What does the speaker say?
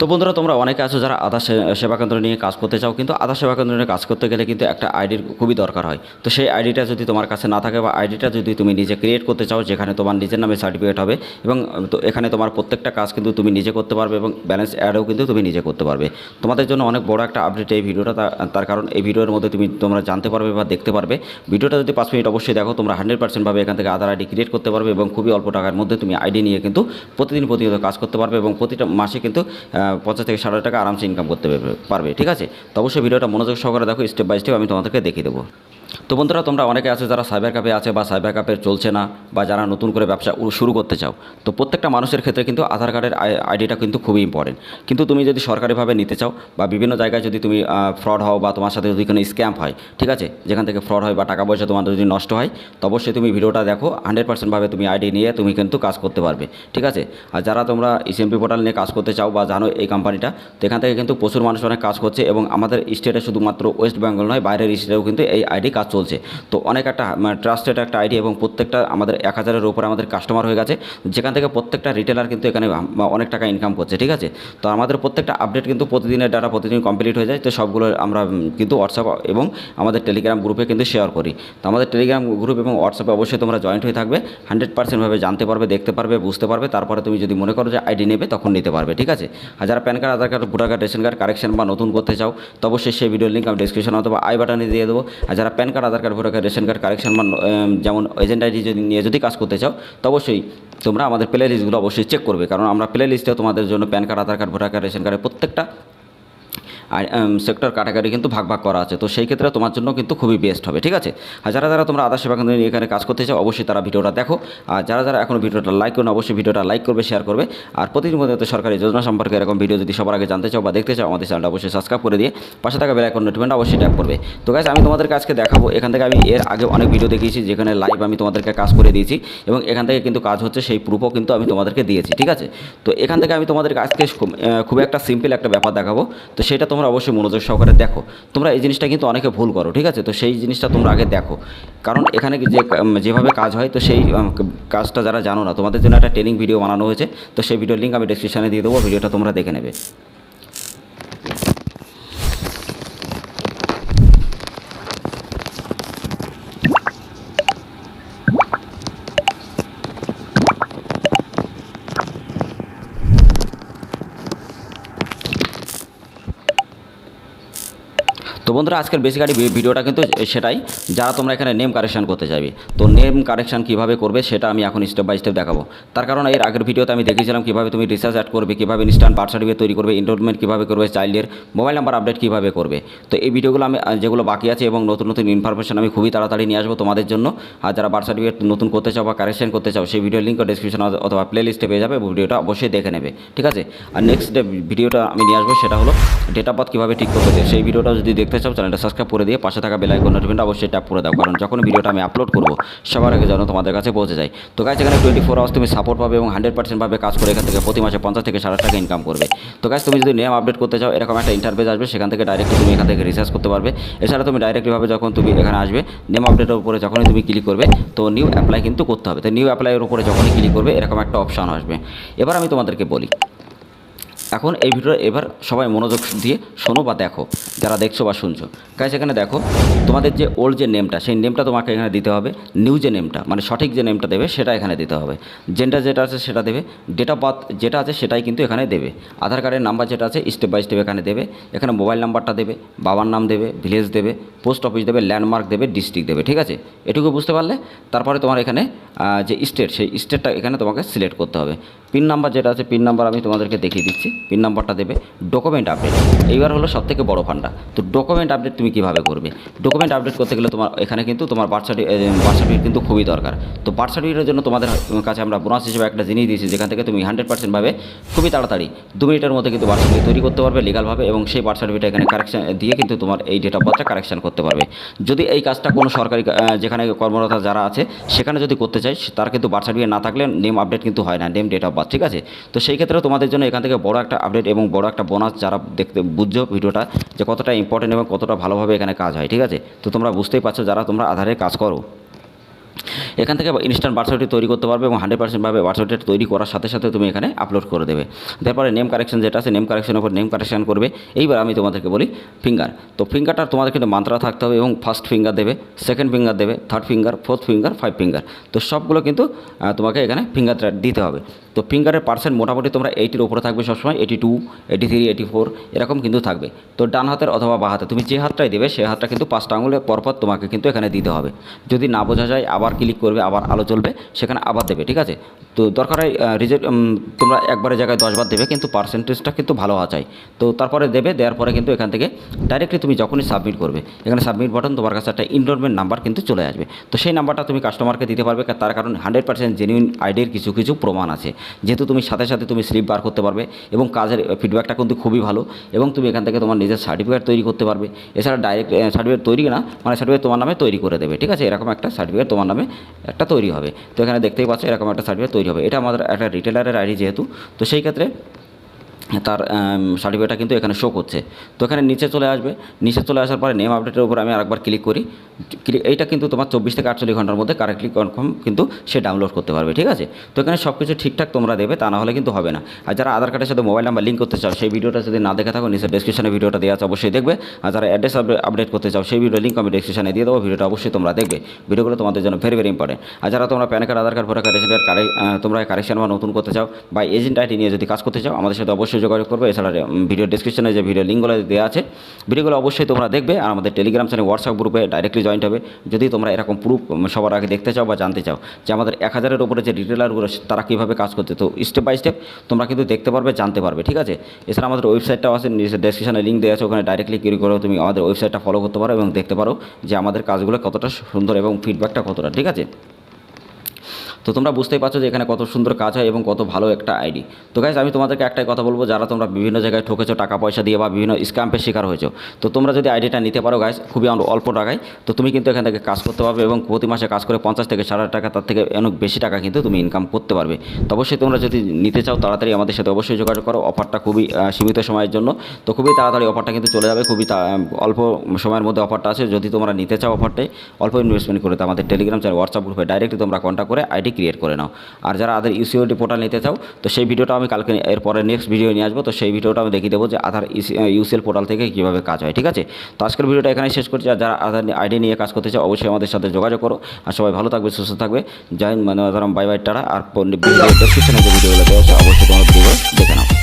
তো বন্ধুরা, তোমরা অনেকে আছো যারা আধার সেবা কেন্দ্র নিয়ে কাজ করতে চাও, কিন্তু আধার সেবা কেন্দ্র নিয়ে কাজ করতে গেলে কিন্তু একটা আইডির খুবই দরকার হয়। তো সেই আইডিটা যদি তোমার কাছে না থাকে বা আইডিটা যদি তুমি নিজে ক্রিয়েট করতে চাও, যেখানে তোমার নিজের নামে সার্টিফিকেট হবে এবং তো এখানে তোমার প্রত্যেকটা কাজ কিন্তু তুমি নিজে করতে পারবে এবং ব্যালেন্স অ্যাডও কিন্তু তুমি নিজে করতে পারবে। তোমাদের জন্য অনেক বড় একটা আপডেট এই ভিডিওটা। তার কারণ এই ভিডিওর মধ্যে তোমরা জানতে পারবে বা দেখতে পারবে। ভিডিওটা যদি 5 মিনিট অবশ্যই দেখো, তোমরা 100% ভাবে এখান থেকে আধার আইডি ক্রিয়েট করতে পারবে এবং খুবই অল্প টাকার মধ্যে তুমি আইডি নিয়ে কিন্তু প্রতিনিয়ত কাজ করতে পারবে এবং প্রতিটা মাসে কিন্তু 50 থেকে 60 টাকা আরামসে ইনকাম করতে পারবে। ঠিক আছে, তো অবশ্যই ভিডিওটা মনোযোগ সহকারে দেখো, স্টেপ বাই স্টেপ আমি তোমাদেরকে দেখিয়ে দেবো। তো বন্ধুরা, তোমরা অনেকে আছে যারা সাইবার ক্যাফে আছে বা সাইবার ক্যাফে চলছে না, বা যারা নতুন করে ব্যবসা শুরু করতে চাও। তো প্রত্যেকটা মানুষের ক্ষেত্রে কিন্তু আধার কার্ডের আইডিটা কিন্তু খুবই ইম্পর্টেন্ট। কিন্তু তুমি যদি সরকারিভাবে নিতে চাও বা বিভিন্ন জায়গায় যদি তুমি ফ্রড হও বা তোমার সাথে যদি কোনো স্ক্যাম হয়, ঠিক আছে, যেখান থেকে ফ্রড হয় বা টাকা পয়সা তোমার যদি নষ্ট হয়, তো অবশ্যই তুমি ভিডিওটা দেখো। 100% ভাবে তুমি আইডি নিয়ে তুমি কিন্তু কাজ করতে পারবে। ঠিক আছে, আর যারা তোমরা ইসিএমপি পোর্টাল নিয়ে কাজ করতে চাও বা জানো এই কোম্পানিটা, তো এখান থেকে কিন্তু প্রচুর মানুষ অনেক কাজ করছে এবং আমাদের স্টেটে শুধুমাত্র ওয়েস্ট বেঙ্গল নয়, বাইরের স্টেটেও কিন্তু এই আইডি কাজ চলছে। তো অনেক একটা ট্রাস্টেড একটা আইডি এবং প্রত্যেকটা আমাদের 1000-এর উপরে আমাদের কাস্টমার হয়ে গেছে, যেখান থেকে প্রত্যেকটা রিটেলার কিন্তু এখানে অনেক টাকা ইনকাম করছে। ঠিক আছে, তো আমাদের প্রত্যেকটা আপডেট কিন্তু প্রতিদিনের ডাটা প্রতিদিন কমপ্লিট হয়ে যায়। তো সবগুলো আমরা কিন্তু হোয়াটসঅ্যাপ এবং আমাদের টেলিগ্রাম গ্রুপে কিন্তু শেয়ার করি। তো আমাদের টেলিগ্রাম গ্রুপ এবং হোয়াটসঅ্যাপে অবশ্যই তোমরা জয়েন্ট হয়ে থাকবে। 100% ভাবে জানতে পারবে, দেখতে পারবে, বুঝতে পারবে। তারপরে তুমি যদি মনে করো যে আইডি নেবে, তখন নিতে পারবে। ঠিক আছে, আর যারা PAN card, Aadhaar card, voter card, ration card correction বা নতুন করতে চাও, তো অবশ্যই সেই ভিডিওর লিঙ্ক আমি ডিসক্রিপশন অথবা আই বাটনে দিয়ে দেবো। আর যারা PAN card, Aadhaar card, voter card, ration card correction বা যেমন এজেন্ট আইডি যদি কাজ করতে চাও, তো অবশ্যই তোমরা আমাদের প্লে লিস্টগুলো অবশ্যই চেক করবে, কারণ আমরা প্লে লিস্টে তোমাদের জন্য pan card, Aadhaar card, voter card, ration কার্ডের প্রত্যেকটা সেক্টর ক্যাটাগরি কিন্তু ভাগ করা আছে। তো সেই ক্ষেত্রে তোমার জন্য কিন্তু খুবই বেস্ট হবে। ঠিক আছে, আর যারা তোমরা আধার সেবা কেন্দ্র নিয়ে এখানে কাজ করতে চাও, অবশ্যই তারা ভিডিওটা দেখো। আর যারা এখনও ভিডিওটা লাইক করুন, অবশ্যই ভিডিওটা লাইক করবে, শেয়ার করবে। আর প্রতিদিন মধ্যে সরকারি যোজনা সম্পর্কে এরকম ভিডিও যদি সবার আগে জানতে চাও বা দেখতে চাও, আমাদের চ্যানেলটা অবশ্যই সাবস্ক্রাইব করে দিয়ে পাশে থাকা বেল আইকন নোটিফিকেশনটা অবশ্যই ট্যাপ করবে। তো গাইস, আমি তোমাদেরকে আজকে দেখাবো। এখান থেকে আমি এর আগে অনেক ভিডিও দেখিয়েছি যেখানে লাইভ আমি তোমাদেরকে কাজ করে দিয়েছি এবং এখান থেকে কিন্তু কাজ হচ্ছে, সেই প্রুফও কিন্তু আমি তোমাদেরকে দিয়েছি। ঠিক আছে, তো এখান থেকে আমি তোমাদেরকে আজকে খুব একটা সিম্পল একটা ব্যাপার দেখাবো। তো সেটা তোমরা অবশ্যই মনোযোগ সহকারে দেখো। তোমরা এই জিনিসটা কিন্তু অনেকে ভুল করো। ঠিক আছে, তো সেই জিনিসটা তোমরা আগে দেখো, কারণ এখানে যেভাবে কাজ হয়, তো সেই কাজটা যারা জানো না, তোমাদের জন্য একটা ট্রেনিং ভিডিও বানানো হয়েছে। তো সেই ভিডিওর লিঙ্ক আমি ডেসক্রিপশনে দিয়ে দেবো, ভিডিওটা তোমরা দেখে নেবে। তো বন্ধুরা, আজকের বেসিক্যালি ভিডিওটা কিন্তু সেটাই, যারা তোমরা এখানে নেম কারেকশান করতে চাইবে। তো নেম কারেকশান কীভাবে করবে সেটা আমি এখন স্টেপ বাই স্টেপ দেখাবো। তার কারণ এর আগের ভিডিওতে আমি দেখিয়েছিলাম কীভাবে তুমি রিসার্চ অ্যাড করবে, কীভাবে ইনস্ট্যান্ট বার্থ সার্টিফিকেট তৈরি করবে, এনরোলমেন্ট কীভাবে করবে, চাইল্ডের মোবাইল নাম্বার আপডেট কীভাবে করবে। তো এই ভিডিওগুলো আমি যেগুলো বাকি আছে এবং নতুন ইনফরমেশন আমি খুবই তাড়াতাড়ি নিয়ে আসবো তোমাদের জন্য। আর যারা বার্থ সার্টিফিকেট নতুন করতে চাও বা কারেকশান করতে চাও, সেই ভিডিওর লিঙ্ক ডিসক্রিপশন অথবা প্লে লিস্টে পেয়ে যাবে, ভিডিওটা অবশ্যই দেখে নেবে। ঠিক আছে, আর নেক্সট ভিডিওটা আমি নিয়ে আসবো, সেটা হলো ডেট অফ বার্থ কীভাবে ঠিক করতে চাই। সেই ভিডিওটা যদি দেখতে চাও, চ্যানেলটা সাবস্ক্রাইব করে দিয়ে পাশে থাকা বেল আইকন নোটিফিকেশনটা অবশ্যই ট্যাপ করে দাও, কারণ যখন ভিডিওটা আমি আপলোড করব সবার আগে যেন তোমাদের কাছে পৌঁছে যায়। তো গাইস, এখানে 24 আওয়ার্স তুমি সাপোর্ট পাবে এবং 100% ভাবে কাজ করে এখান থেকে প্রতি মাসে 50 থেকে 60 টাকা ইনকাম করবে। তো গাইস, তুমি যদি নেম আপডেট করতে চাও, এরকম একটা ইন্টারফেস আসবে, সেখান থেকে ডাইরেক্টলি তুমি এখান থেকে রিসার্চ করতে পারবে। এছাড়া তুমি ডাইরেক্টলিভাবে যখন তুমি এখানে আসবে, নেম আপডেটের উপরে যখনই তুমি ক্লিক করবে, তো নিউ অ্যাপ্লাই কিন্তু করতে হবে। তো নিউ অ্যাপ্লাইয়ের উপরে যখনই ক্লিক করবে, এরকম একটা অপশান আসবে। এবার আমি তোমাদেরকে বলি, এখন এই ভিডিও এবার সবাই মনোযোগ দিয়ে শোনো বা দেখো, যারা দেখছো বা শুনছো। গাইস, এখানে দেখো, তোমাদের যে ওল্ড যে নেমটা, সেই নেমটা তোমাকে এখানে দিতে হবে। নিউ যে নেমটা, মানে সঠিক যে নেমটা দেবে সেটা এখানে দিতে হবে। জেন্ডার যেটা আছে সেটা দেবে, ডেট অফ বার্থ যেটা আছে সেটাই কিন্তু এখানে দেবে। আধার কার্ডের নাম্বার যেটা আছে স্টেপ বাই স্টেপ এখানে দেবে। এখানে মোবাইল নাম্বারটা দেবে, বাবার নাম দেবে, ভিলেজ দেবে, পোস্ট অফিস দেবে, ল্যান্ডমার্ক দেবে, ডিস্ট্রিক্ট দেবে। ঠিক আছে, এটুকু বুঝতে পারলে তারপরে তোমার এখানে যে স্টেট, সেই স্টেটটা এখানে তোমাকে সিলেক্ট করতে হবে। পিন নাম্বার যেটা আছে, পিন নাম্বার আমি তোমাদেরকে দেখিয়ে দিচ্ছি। পিন নাম্বারটা দেবে। ডকুমেন্ট আপডেট, এইবার হলো সবথেকে বড় ফান্ডা। তো ডকুমেন্ট আপডেট তুমি কীভাবে করবে? ডকুমেন্ট আপডেট করতে গেলে তোমার এখানে কিন্তু তোমার বার্থ সার্টিফিকেট কিন্তু খুবই দরকার। তো বার্থ সার্টিফিকেটের জন্য তোমাদের কাছে আমরা বোনাস হিসেবে একটা জিনিস দিয়েছি, যেখান থেকে তুমি 100% ভাবে খুবই তাড়াতাড়ি 2 মিনিটের মধ্যে কিন্তু বার্থ সার্টিফিকেট তৈরি করতে পারবে লিগালভাবে, এবং সেই বার্থ সার্টিফিকেট এখানে কারেকশন দিয়ে কিন্তু তোমার এই ডেট অফ বার্থটা কারেকশন করতে পারবে। যদি এই কাজটা কোনো সরকারি যেখানে কর্মরত যারা আছে সেখানে যদি করতে চাই, তার কিন্তু বার্থ সার্টিফিকেট না থাকলে নেম আপডেট কিন্তু হয় না, নেম ডেট অফ বার্থ। ঠিক আছে, তো সেই ক্ষেত্রে তোমাদের জন্য এখান থেকে বড় একটা আপডেট এবং বড় একটা বোনাস, যারা দেখতে বুঝছো ভিডিওটা যে কতটা ইম্পর্টেন্ট এবং কতটা ভালোভাবে এখানে কাজ হয়। ঠিক আছে, তো তোমরা বুঝতেই পারছো যারা তোমরা আধারে কাজ করো। এখান থেকে ইনস্ট্যান্ট বার্থ সার্টিফিকেট তৈরি করতে পারবে এবং 100% ভাবে বার্থ সার্টিফিকেট তৈরি করার সাথে সাথে তুমি এখানে আপলোড করে দেবে। তারপরে নেম কারেকশন যেটা আছে, নেম কারেকশনের উপর নেম কারেকশন করবে। এইবার আমি তোমাদেরকে বলি ফিঙ্গার। তো ফিঙ্গারটা তোমাদের কিন্তু মাত্রা থাকতে হবে এবং ফার্স্ট ফিঙ্গার দেবে, সেকেন্ড ফিঙ্গার দেবে, third finger, fourth finger, 5 finger. তো সবগুলো কিন্তু তোমাকে এখানে ফিঙ্গারটা দিতে হবে। তো ফিঙ্গারের পার্সেন্ট মোটামুটি তোমরা 80-র উপরে থাকবে সবসময়, 82, 83, 84 এরকম কিন্তু থাকবে। তো ডান হাতের অথবা বাঁ হাতে তুমি যে হাতটাই দেবে সেই হাতটা কিন্তু 5টা আঙুলে পরপর তোমাকে কিন্তু এখানে দিতে হবে। যদি না বোঝা যায় আবার ক্লিক করবে, আবার আলো জ্বলবে, সেখানে আবার দেবে, ঠিক আছে। তো দরকার হয় তোমরা একবারের জায়গায় 10 বার দেবে, কিন্তু পার্সেন্টেজটা কিন্তু ভালো হওয়া চাই। তো তারপরে দেবে, দেওয়ার পরে কিন্তু এখান থেকে ডাইরেক্টলি তুমি যখনই সাবমিট করবে, এখানে সাবমিট বাটন, তোমার কাছে একটা এনরোলমেন্ট নাম্বার কিন্তু চলে আসবে। তো সেই নাম্বারটা তুমি কাস্টমারকে দিতে পারবে, তার কারণ 100% জেনুইন আইডির কিছু কিছু প্রমাণ আছে। যেহেতু তুমি সাথে সাথে তুমি স্লিপ বার করতে পারবে এবং কাজের ফিডব্যাকটা কিন্তু খুবই ভালো, এবং তুমি এখান থেকে তোমার নিজের সার্টিফিকেট তৈরি করতে পারবে। এছাড়া ডাইরেক্ট সার্টিফিকেট তৈরি না, মানে সার্টিফিকেট তোমার নামে তৈরি করে দেবে, ঠিক আছে। এরকম একটা সার্টিফিকেট তোমার নামে একটা তৈরি হবে। তো এখানে দেখতেই পাচ্ছ এরকম একটা সার্টিফিকেট তৈরি হবে। এটা আমাদের একটা রিটেলারের আইডি যেহেতু, তো সেই ক্ষেত্রে তার সার্টিফিকেটটা কিন্তু এখানে শো করছে। তো এখানে নিচে চলে আসবে, নিচে চলে আসার পরে নেম আপডেটের উপর আমি আরেকবার ক্লিক করি। এইটা কিন্তু তোমার 24 থেকে 48 ঘন্টার মধ্যে কারেক্টলি কনফার্ম কিন্তু সে ডাউনলোড করতে পারবে, ঠিক আছে। তো এখানে সব কিছু ঠিকঠাক তোমরা দেবে, তা না হলে কিন্তু হবে না। আর যারা আধার কার্ডের সাথে মোবাইল নাম্বার লিঙ্ক করতে চাও, সেই ভিডিওটা যদি না দেখে থাকো, নিচে ডেসক্রিপশনে ভিডিওটা দেওয়া আছে, অবশ্যই দেখবে। আর যারা অ্যাড্রেস আপডেট করতে চাও, সেই ভিডিও লিঙ্ক আমি ডেসক্রিপশনে দিয়ে দেবো, ভিডিওটা অবশ্যই তোমরা দেখবে। ভিডিওগুলো তোমাদের জন্য ভেরি ভেরি ইম্পর্টেন্ট। আর যারা তোমরা PAN card, Aadhaar card, voter card, ration card তোমরা কারেকশন বা নতুন করতে চাও বা এজেন্ট আইডি নিয়ে যদি কাজ করতে চাও, আমাদের সাথে অবশ্যই যোগাযোগ করবে। এছাড়া ভিডিও ডেসক্রিপশনে যে ভিডিও লিঙ্কগুলো দেওয়া আছে, ভিডিওগুলো অবশ্যই তোমরা দেখবে। আর আমাদের টেলিগ্রাম চ্যানেল, হোয়াটসঅ্যাপ গ্রুপে ডাইরেক্টলি জয়েন্ট হবে। যদি তোমরা এরকম প্রুফ সবার আগে দেখতে চাও বা জানতে চাও যে আমাদের 1000-এর উপরে যে রিটেলারগুলো তারা কীভাবে কাজ করছে, তো স্টেপ বাই স্টেপ তোমরা কিন্তু দেখতে পারবে, জানতে পারবে, ঠিক আছে। এছাড়া আমাদের ওয়েবসাইটটাও আছে, ডেসক্রিপশনে লিঙ্ক দেওয়া আছে, ওখানে ডাইরেক্টলি ক্লিক করে তুমি আমাদের ওয়েবসাইটটা ফলো করতে পারো এবং দেখতে পারো যে আমাদের কাজগুলো কতটা সুন্দর এবং ফিডব্যাকটা কতটা, ঠিক আছে। তো তোমরা বুঝতেই পারছো যে এখানে কত সুন্দর কাজ হয় এবং কত ভালো একটা আইডি। তো গাইজ আমি তোমাদেরকে একটাই কথা বলবো, যারা তোমরা বিভিন্ন জায়গায় ঠকেছো টাকা পয়সা দিয়ে বা বিভিন্ন স্ক্যাম্পের শিকার হয়েছো, তো তোমরা যদি আইডিটা নিতে পারো গাইজ খুবই অল্প টাকায়, তো তুমি কিন্তু এখান থেকে কাজ করতে পারবে এবং প্রতি মাসে কাজ করে 50 থেকে 60 টাকা, তার থেকে অনেক বেশি টাকা কিন্তু তুমি ইনকাম করতে পারবে। তো অবশ্যই তোমরা যদি নিতে চাও তাড়াতাড়ি আমাদের সাথে অবশ্যই যোগাযোগ করো। অফারটা খুবই সীমিত সময়ের জন্য, তো খুবই তাড়াতাড়ি অফারটা কিন্তু চলে যাবে, খুবই অল্প সময়ের মধ্যে অফারটা আছে। যদি তোমরা নিতে চাও অফারটাই অল্প ইনভেস্টমেন্ট করে, তো আমাদের টেলিগ্রাম চ্যানেল, হোয়াটসঅ্যাপ গ্রুপে ডাইরেক্টলি তোমরা কন্ট্যাক্ট করে আইডি ক্রিয়েট করে নাও। আর যারা আধার ইউসিওটি পোর্টাল নিতে চাও, তো সেই ভিডিওটা আমি কালকে এরপরে নেক্সট ভিডিও নিয়ে আসবো। তো সেই ভিডিওটা আমি দেখিয়ে দেবো যে আধার ইউসিএল পোর্টাল থেকে কীভাবে কাজ হয়, ঠিক আছে। তো আজকের ভিডিওটা এখানে শেষ করছি। আর যারা আধার আইডি নিয়ে কাজ করতে চাও অবশ্যই আমাদের সাথে যোগাযোগ করো। আর সবাই ভালো থাকবে, সুস্থ থাকবে। জয় হিন্দ, মানে বাই বাই, টাটা। আর ডেসক্রিপশনে যে ভিডিওগুলো দেওয়া আছে অবশ্যই তোমরা ভিডিও দেখে নাও।